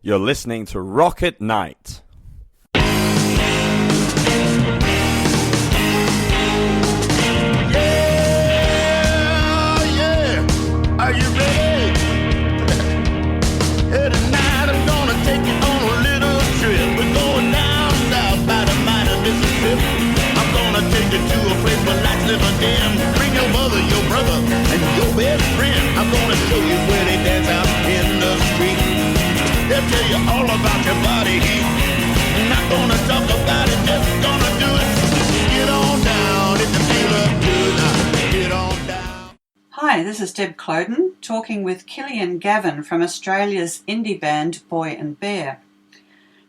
You're listening to Rocket Night. Are you ready? Hey, tonight I'm gonna take you on a little trip. We're going down south by the mighty Mississippi. I'm gonna take you to a place where lights never dim. Bring your mother, your brother, and your best friend. I'm gonna show you where they dance out in the street. They'll tell you all about your body heat. Not gonna talk about it, just gonna do it. Get on down if you feel up good. Get on down. Hi, this is Deb Cloden talking with Killian Gavin from Australia's indie band Boy and Bear.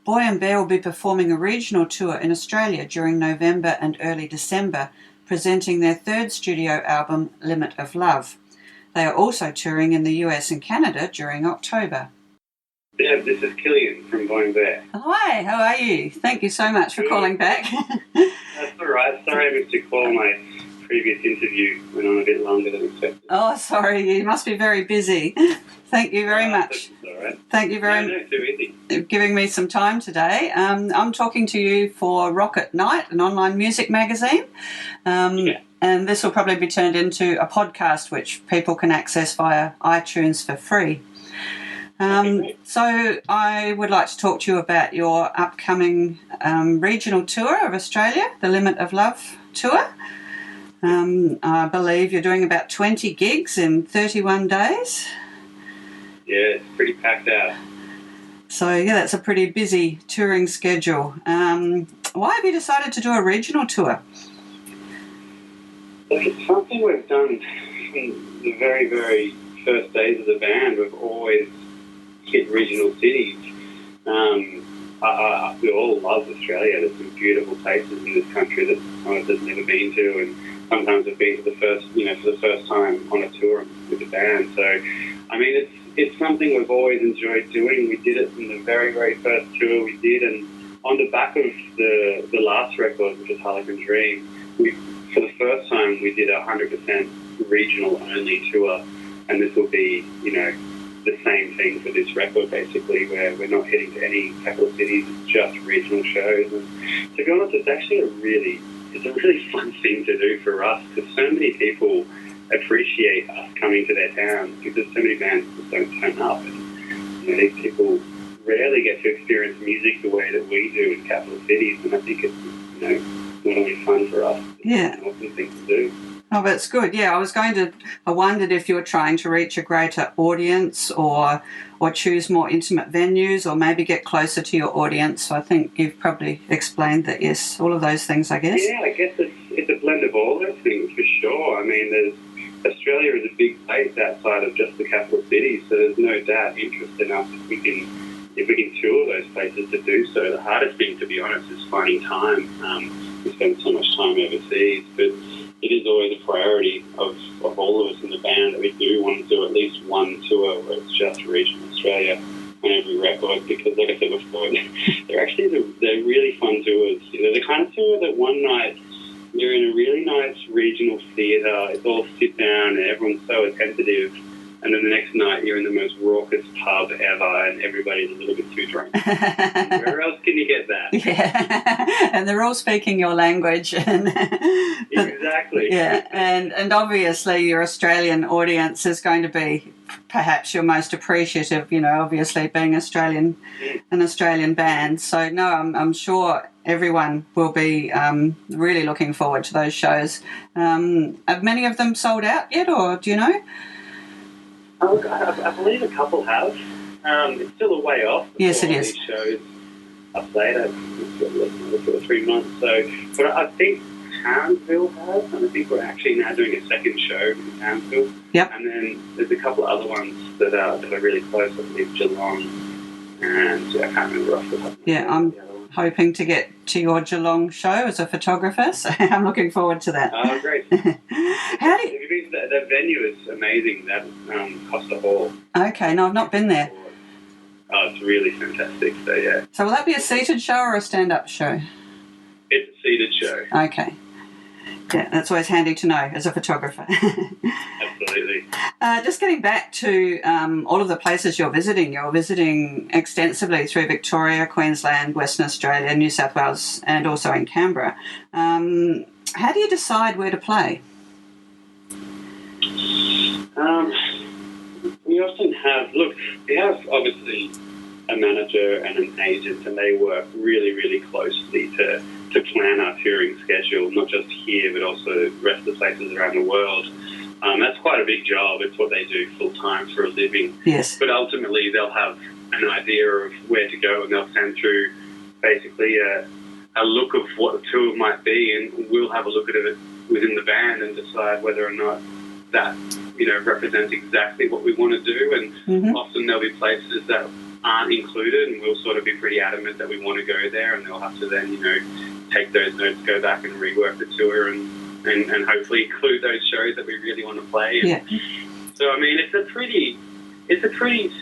Boy and Bear will be performing a regional tour in Australia during November and early December, presenting their third studio album, Limit of Love. They are also touring in the US and Canada during October. Deb, this is Killian from Boy and Bear. Hi, how are you? Thank you so much for calling back. That's all right. Sorry I missed your call. My previous interview went on a bit longer than expected. Oh, sorry, you must be very busy. Thank you very much. That's all right. Thank you very much Too easy. for giving me some time today. I'm talking to you for Rocket Night, an online music magazine. And this will probably be turned into a podcast which people can access via iTunes for free. So I would like to talk to you about your upcoming regional tour of Australia, the Limit of Love tour. I believe you're doing about 20 gigs in 31 days. Yeah, it's pretty packed out. So, yeah, that's a pretty busy touring schedule. Why have you decided to do a regional tour? Look, it's something we've done from the very, very first days of the band. We've always hit regional cities. We all love Australia. There's some beautiful places in this country that some of us have never been to, and sometimes have been for the first time on a tour with the band. So, I mean, it's something we've always enjoyed doing. We did it from the very, very first tour we did, and on the back of the last record, which is Harlequin Dream, for the first time we did a 100% regional only tour, and this will be, the same thing for this record, basically, where we're not heading to any capital cities, it's just regional shows. And to be honest, it's actually a really fun thing to do for us, because so many people appreciate us coming to their towns, because so many bands just don't turn up, and these people rarely get to experience music the way that we do in capital cities, and I think it's not only fun for us, it's an awesome thing to do. Oh, that's good. Yeah, I wondered if you were trying to reach a greater audience or choose more intimate venues or maybe get closer to your audience. So I think you've probably explained that, yes, all of those things, I guess. Yeah, I guess it's a blend of all those things for sure. I mean, Australia is a big place outside of just the capital cities, so there's no doubt interest in us if we can tour those places to do so. The hardest thing, to be honest, is finding time. We spend so much time overseas, but it is always a priority of all of us in the band that we do want to do at least one tour where it's just regional Australia on every record, because, like I said before, they're really fun tours. They're the kind of tour that one night you're in a really nice regional theatre, it's all sit down and everyone's so attentive, and then the next night you're in the most raucous pub ever and everybody's a little bit too drunk. Where else can you get that? Yeah, and they're all speaking your language. Exactly. Yeah, and obviously your Australian audience is going to be perhaps your most appreciative, obviously being an Australian band. So, no, I'm sure everyone will be really looking forward to those shows. Have many of them sold out yet, or do you know? I believe a couple have. It's still a way off. Yes, it is. These shows up later, 2 or 3 months. So, but I think Townsville has, and I think we're actually now doing a second show in Townsville. Yep. And then there's a couple of other ones that are really close. I believe Geelong, and I can't remember off the top of my head. Yeah, I'm hoping to get to your Geelong show as a photographer, so I'm looking forward to that. Oh, great. That venue is amazing, that Costa Hall. Okay, no, I've not been there. Oh, it's really fantastic, so yeah. So will that be a seated show or a stand-up show? It's a seated show. Okay. Yeah, that's always handy to know as a photographer. Absolutely. absolutely. Just getting back to all of the places you're visiting extensively through Victoria, Queensland, Western Australia, New South Wales, and also in Canberra. How do you decide where to play? We often we have obviously a manager and an agent, and they work really, really closely to plan our touring schedule, not just here, but also the rest of the places around the world. That's quite a big job. It's what they do full-time for a living. Yes. But ultimately, they'll have an idea of where to go, and they'll send through basically a look of what the tour might be, and we'll have a look at it within the band and decide whether or not that, represents exactly what we want to do. And often there'll be places that aren't included, and we'll sort of be pretty adamant that we want to go there, and they'll have to then, take those notes, go back and rework the tour and hopefully include those shows that we really want to play. And so, I mean, it's a pretty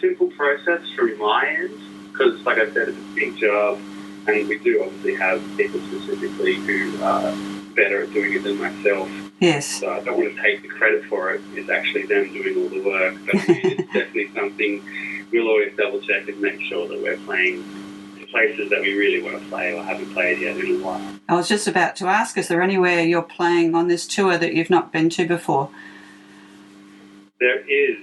simple process from my end, because, like I said, it's a big job, and we do obviously have people specifically who are better at doing it than myself. Yes. So I don't want to take the credit for it. It's actually them doing all the work. But I mean, it's definitely something we'll always double check and make sure that we're playing to places that we really want to play or haven't played yet in a while. I was just about to ask, is there anywhere you're playing on this tour that you've not been to before? There is.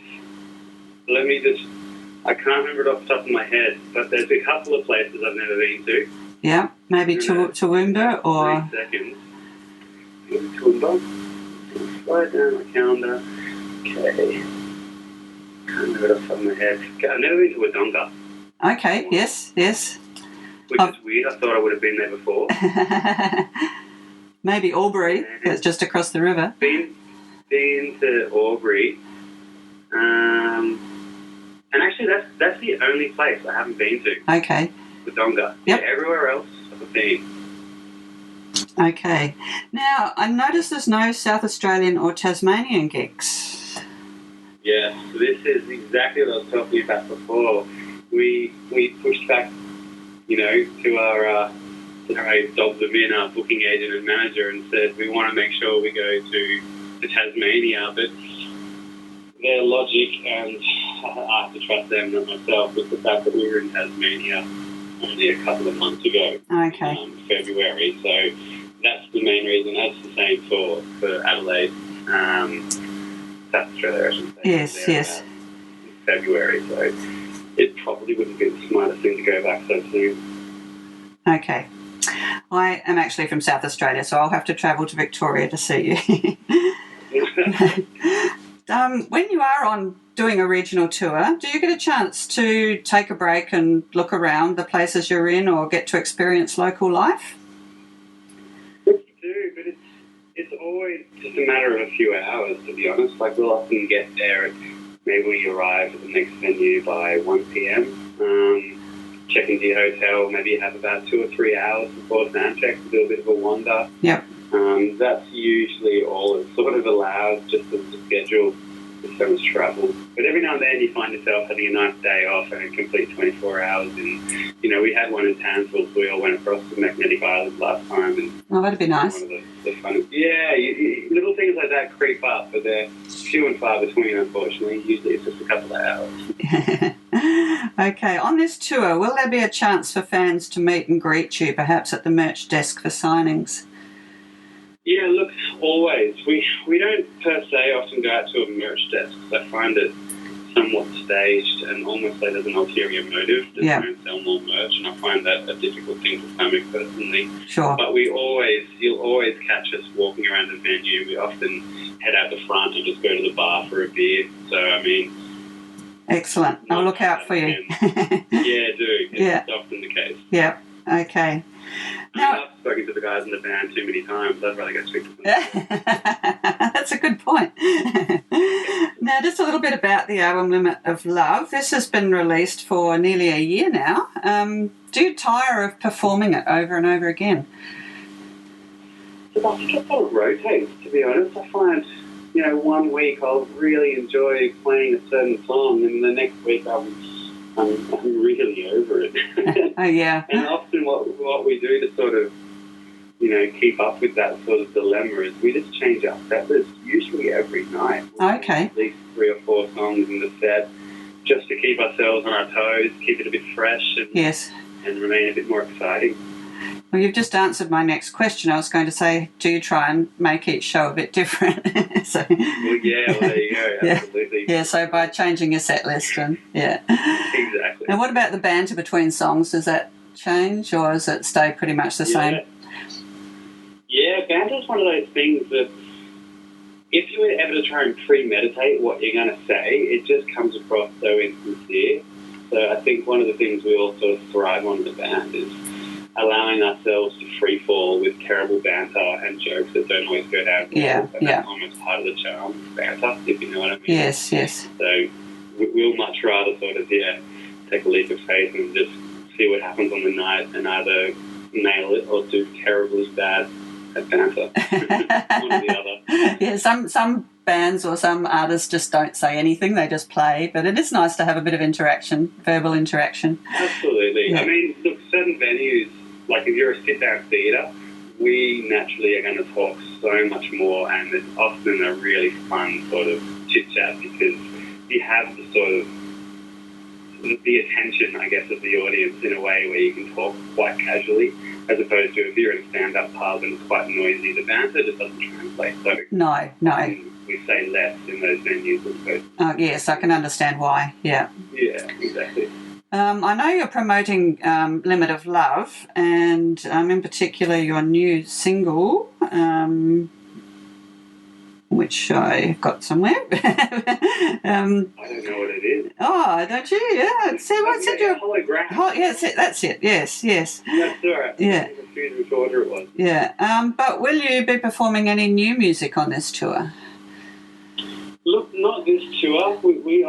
I can't remember it off the top of my head, but there's a couple of places I've never been to. Yeah, maybe Toowoomba or... 3 seconds. Toowoomba. Slide down my calendar. Okay. Can't remember it off the top of my head. I've never been to Wodonga. Okay, yes. Which is weird. I thought I would have been there before. Maybe Albury, that's just across the river. Been to Albury. And actually, that's the only place I haven't been to. Okay. Wodonga. Yep. Yeah, everywhere else I've been. Okay. Now, I noticed there's no South Australian or Tasmanian gigs. Yes, so this is exactly what I was talking about before. We pushed back, to our Dob them in, our booking agent and manager, and said we want to make sure we go to Tasmania, but their logic, and I have to trust them, not myself, was the fact that we were in Tasmania only a couple of months ago. Okay. February, so that's the main reason. That's the same for Adelaide, South Australia, I should say. Yes. In February, so it probably wouldn't be the smartest thing to go back so soon. Okay. I am actually from South Australia, so I'll have to travel to Victoria to see you. When you are on doing a regional tour, do you get a chance to take a break and look around the places you're in or get to experience local life? We do, but it's always just a matter of a few hours, to be honest. Like, we'll often get there and maybe we arrive at the next venue by 1 p.m, check into your hotel, maybe have about 2 or 3 hours before sound check to do a bit of a wander. Yep. That's usually all it sort of allows, just to schedule so much travel. But every now and then you find yourself having a nice day off and a complete 24 hours. And, we had one in Townsville, so we all went across the Magnetic Island last time. And oh, that'd be nice. One of the funnest. Yeah, little things like that creep up, but they're few and far between, unfortunately. Usually it's just a couple of hours. Okay, on this tour, will there be a chance for fans to meet and greet you, perhaps at the merch desk for signings? Yeah, look, always. We don't per se often go out to a merch desk, because I find it somewhat staged and almost like there's an ulterior motive to try and sell more merch, and I find that a difficult thing to stomach personally. Sure. But you'll always catch us walking around the venue. We often head out the front and just go to the bar for a beer. So, I mean... Excellent. I'll look out for you. Yeah, do. It's often the case. Yeah, okay. Now, I've spoken to the guys in the band too many times. I'd rather go speak to them. That's a good point. Now, just a little bit about the album Limit of Love. This has been released for nearly a year now. Do you tire of performing it over and over again? I think it sort of rotates, to be honest. I find, 1 week I'll really enjoy playing a certain song, and the next week I'm really over it. Oh, yeah. And often what we do to sort of keep up with that sort of dilemma is we just change our set list usually every night. Okay. At least 3 or 4 songs in the set just to keep ourselves on our toes, keep it a bit fresh and remain a bit more exciting. Well, you've just answered my next question. I was going to say, do you try and make each show a bit different? Well, there you go, absolutely. Yeah, so by changing your set list Exactly. And what about the banter between songs? Does that change or does it stay pretty much the same? Yeah, banter's one of those things that if you were ever to try and premeditate what you're going to say, it just comes across so insincere. So I think one of the things we all sort of thrive on in the band is allowing ourselves to free fall with terrible banter and jokes that don't always go down well. That's almost part of the charm of banter, if you know what I mean. Yes. So we'll much rather sort of, take a leap of faith and just see what happens on the night and either nail it or do terribly bad at banter. One or the other. Yeah, some bands or some artists just don't say anything, they just play, but it is nice to have a bit of interaction, verbal interaction. Absolutely. Yeah. I mean, look, certain venues, like if you're a sit-down theatre, we naturally are going to talk so much more, and it's often a really fun sort of chit-chat because you have the sort of the attention, I guess, of the audience in a way where you can talk quite casually, as opposed to if you're in a stand-up pub and it's quite noisy, the banter just doesn't translate. So No. we say less in those venues as opposed to... Oh, yes, I can understand why, Yeah, exactly. I know you're promoting Limit of Love and in particular your new single, which I've got somewhere. I don't know what it is. Oh, don't you? Yeah. See, what's it? Your hologram. That's it. Yes. That's all right. Yeah. I confused which order it was. Yeah. But will you be performing any new music on this tour? Look, not this tour. We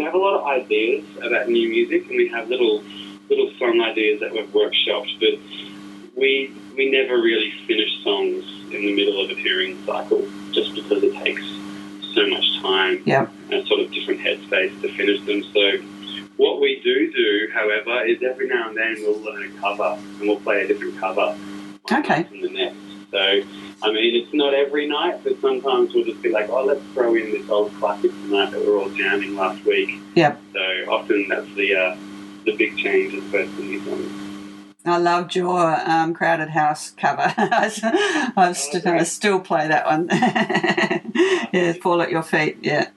have a lot of ideas about new music, and we have little song ideas that we've workshopped, but we never really finish songs in the middle of a touring cycle just because it takes so much time and sort of different headspace to finish them. So what we do, however, is every now and then we'll learn a cover and we'll play a different cover from the next. So, I mean, it's not every night, but sometimes we'll just be like, oh, let's throw in this old classic tonight that we were all jamming last week. Yep. So often that's the big change as opposed to new songs. I loved your Crowded House cover. I still play that one. Yeah, Fall at Your Feet, yeah.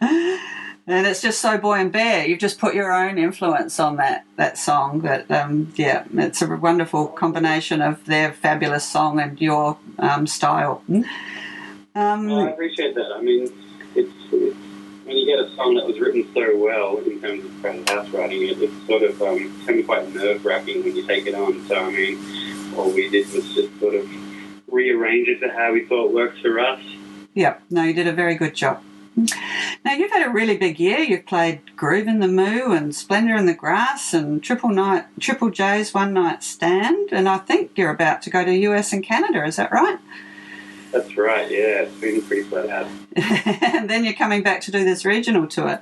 And it's just so Boy and Bear. You've just put your own influence on that song. But, it's a wonderful combination of their fabulous song and your style. I appreciate that. I mean, it's when you get a song that was written so well in terms of Crowded House writing it, it's sort of can be quite nerve-wracking when you take it on. So, I mean, all we did was just sort of rearrange it to how we thought worked for us. Yep. No, you did a very good job. Now, you've had a really big year. You've played Groove in the Moo and Splendour in the Grass and Triple J's One Night Stand, and I think you're about to go to US and Canada. Is that right? That's right, yeah. It's been pretty flat out. And then you're coming back to do this regional tour.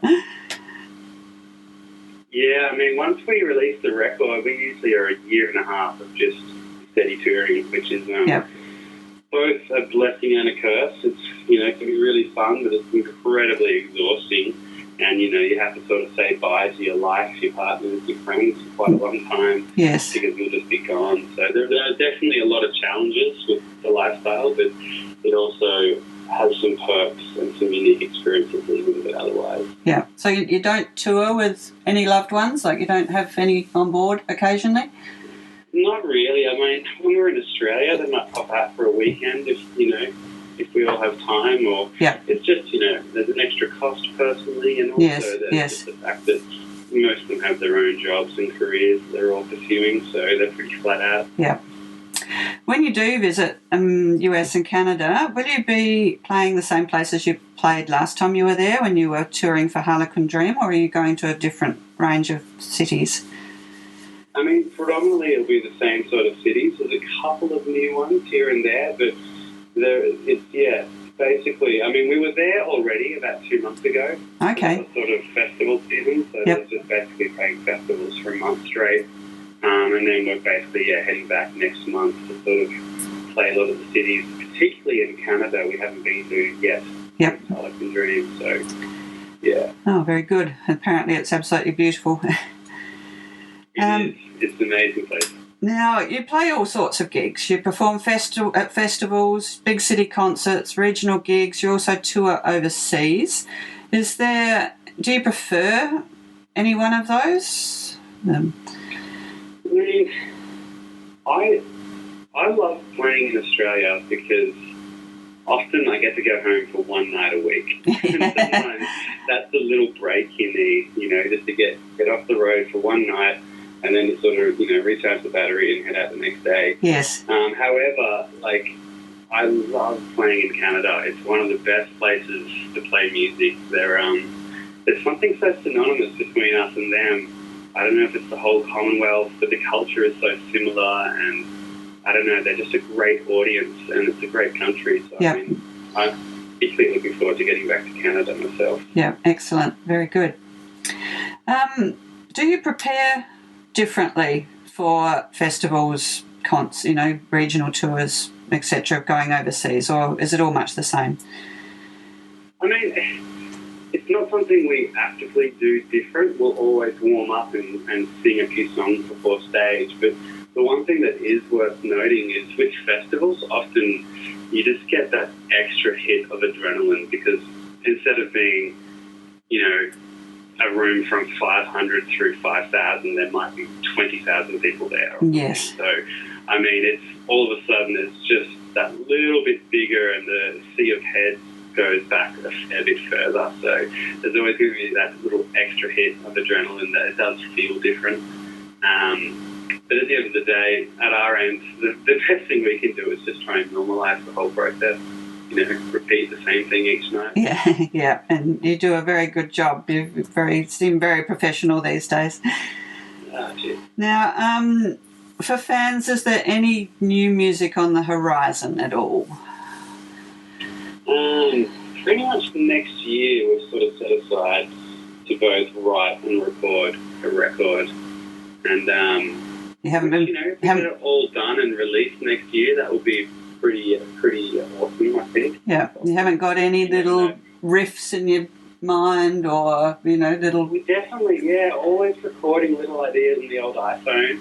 Yeah, I mean, once we release the record, we usually are a year and a half of just steady touring, which is both a blessing and a curse. It's, it can be really fun, but it's incredibly exhausting. And, you have to sort of say bye to your life, your partners, your friends for quite a long time. Yes. Because you'll just be gone. So there are definitely a lot of challenges with the lifestyle, but it also has some perks and some unique experiences even with it otherwise. Yeah. So you don't tour with any loved ones? Like you don't have any on board occasionally? Not really. I mean, when we're in Australia, they might pop out for a weekend if we all have time, or it's just, there's an extra cost personally, and also there's just the fact that most of them have their own jobs and careers they're all pursuing, so they're pretty flat out. Yeah. When you do visit US and Canada, will you be playing the same places you played last time you were there when you were touring for Harlequin Dream, or are you going to a different range of cities? I mean, predominantly it'll be the same sort of cities. There's a couple of new ones here and there, but basically, I mean, we were there already about 2 months ago. Okay. It was sort of festival season, so it was just basically playing festivals for a month straight. And then we're basically heading back next month to sort of play a lot of the cities, particularly in Canada, we haven't been to yet. Yep. I like the dream, so yeah. Oh, very good. Apparently it's absolutely beautiful. It is. It's an amazing place. Now, you play all sorts of gigs. You perform at festivals, big city concerts, regional gigs. You also tour overseas. Do you prefer any one of those? I mean, I love playing in Australia because often I get to go home for one night a week. And sometimes that's the little break you need, just to get off the road for one night and then to sort of, recharge the battery and head out the next day. Yes. However, I love playing in Canada. It's one of the best places to play music. There's something so synonymous between us and them. I don't know if it's the whole Commonwealth, but the culture is so similar, and I don't know, they're just a great audience, and it's a great country. So, yep. I mean, I'm particularly looking forward to getting back to Canada myself. Yeah, excellent. Very good. Do you prepare differently for festivals, regional tours, etc., going overseas, or is it all much the same? I mean, it's not something we actively do different. We'll always warm up and sing a few songs before stage, but the one thing that is worth noting is with festivals, often you just get that extra hit of adrenaline because instead of being, a room from 500 through 5,000, there might be 20,000 people there. Yes. So, I mean, it's all of a sudden it's just that little bit bigger and the sea of heads goes back a fair bit further. So there's always going to be that little extra hit of adrenaline that it does feel different. But at the end of the day, at our end, the best thing we can do is just try and normalise the whole process. Repeat the same thing each night. Yeah, and you do a very good job. You seem very professional these days. Cheers. Now, for fans, is there any new music on the horizon at all? Pretty much next year we've sort of set aside to both write and record a record. And you haven't been, if we get it all done and released next year, that will be pretty awesome, I think. Yeah, you haven't got any little riffs in your mind or, little... We definitely, always recording little ideas in the old iPhone,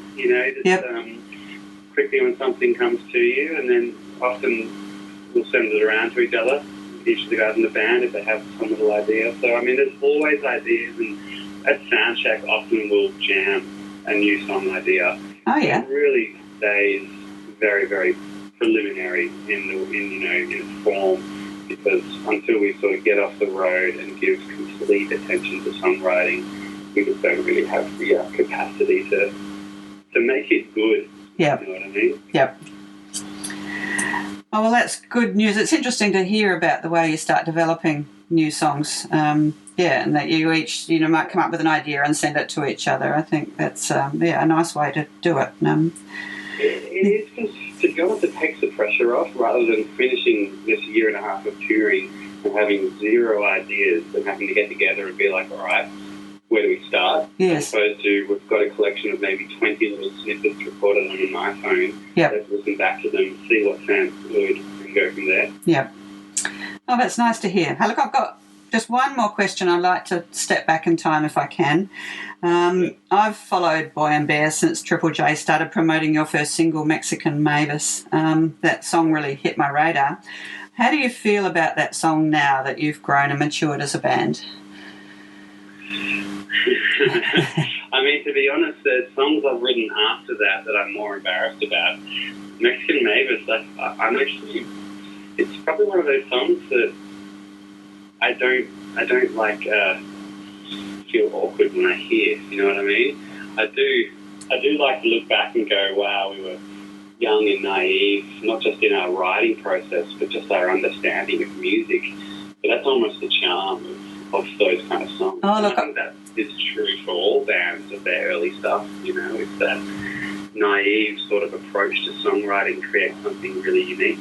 quickly when something comes to you, and then often we'll send it around to each other, each of the guys in the band, if they have some little idea. So, I mean, there's always ideas, and at soundcheck often we'll jam a new song idea. Oh, yeah. It really stays very, very preliminary in its form, because until we sort of get off the road and give complete attention to songwriting, we just don't really have the capacity to make it good. Yeah. You know what I mean? Yep. Oh, well, that's good news. It's interesting to hear about the way you start developing new songs. And that you each, might come up with an idea and send it to each other. I think that's, a nice way to do it. It is, because to be honest, it takes the pressure off rather than finishing this year and a half of touring and having zero ideas and having to get together and be like, all right, where do we start? Yes. As opposed to we've got a collection of maybe 20 little snippets recorded on an iPhone. Yep. Let's listen back to them, see what sounds good, and go from there. Yep. Oh, that's nice to hear. Hey, look, I've got just one more question. I'd like to step back in time if I can. I've followed Boy and Bear since Triple J started promoting your first single, Mexican Mavis. That song really hit my radar. How do you feel about that song now that you've grown and matured as a band? I mean, to be honest, there's songs I've written after that I'm more embarrassed about. Mexican Mavis, I'm actually... It's probably one of those songs that I don't feel awkward when I hear. You know what I mean? I do like to look back and go, wow, we were young and naive, not just in our writing process, but just our understanding of music. But that's almost the charm of those kind of songs. Oh, look, I think that is true for all bands of their early stuff. It's that naive sort of approach to songwriting creates something really unique.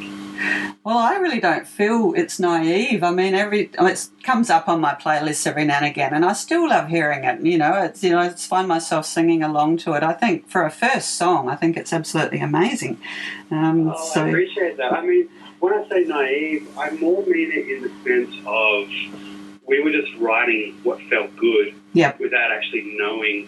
Well, I really don't feel it's naive. I mean, it comes up on my playlist every now and again, and I still love hearing it. I find myself singing along to it. I think for a first song, I think it's absolutely amazing. I appreciate that. I mean, when I say naive, I more mean it in the sense of we were just writing what felt good without actually knowing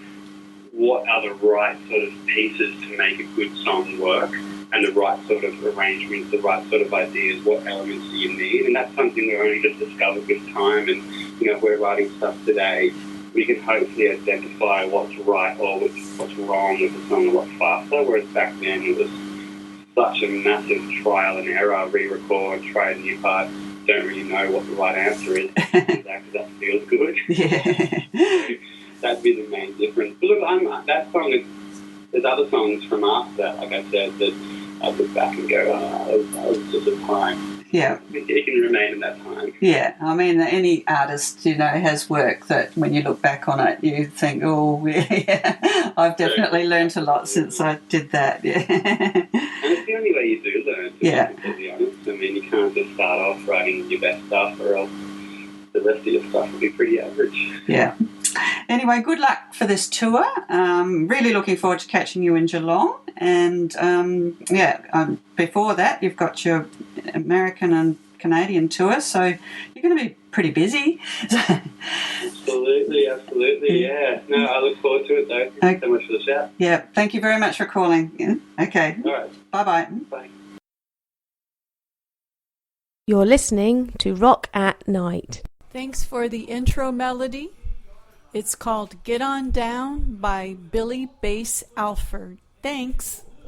what are the right sort of pieces to make a good song work, and the right sort of arrangements, the right sort of ideas, what elements do you need. And that's something we've only just discovered with time. And, if we're writing stuff today, we can hopefully identify what's right or what's wrong with the song a lot faster, whereas back then it was such a massive trial and error, re-record, try a new part, don't really know what the right answer is. Exactly, that feels good. Yeah. That'd be the main difference. But look, that song there's other songs from after that, like I said, that I look back and go, that was just a time. Yeah. It can remain in that time. Yeah, I mean, any artist, has work that when you look back on it, you think, oh, yeah, I've definitely learnt a lot since I did that, yeah. And it's the only way you do learn, to be completely honest. I mean, you can't just start off writing your best stuff or else the rest of your stuff will be pretty average. Yeah. Anyway, good luck for this tour. Really looking forward to catching you in Geelong. And, before that, you've got your American and Canadian tour, so you're going to be pretty busy. Absolutely, yeah. No, I look forward to it, though. Thanks so much for the chat. Yeah, thank you very much for calling. Yeah. Okay. All right. Bye-bye. Bye. You're listening to Rock at Night. Thanks for the intro melody. It's called Get On Down by Billy Bass Alford. Thanks.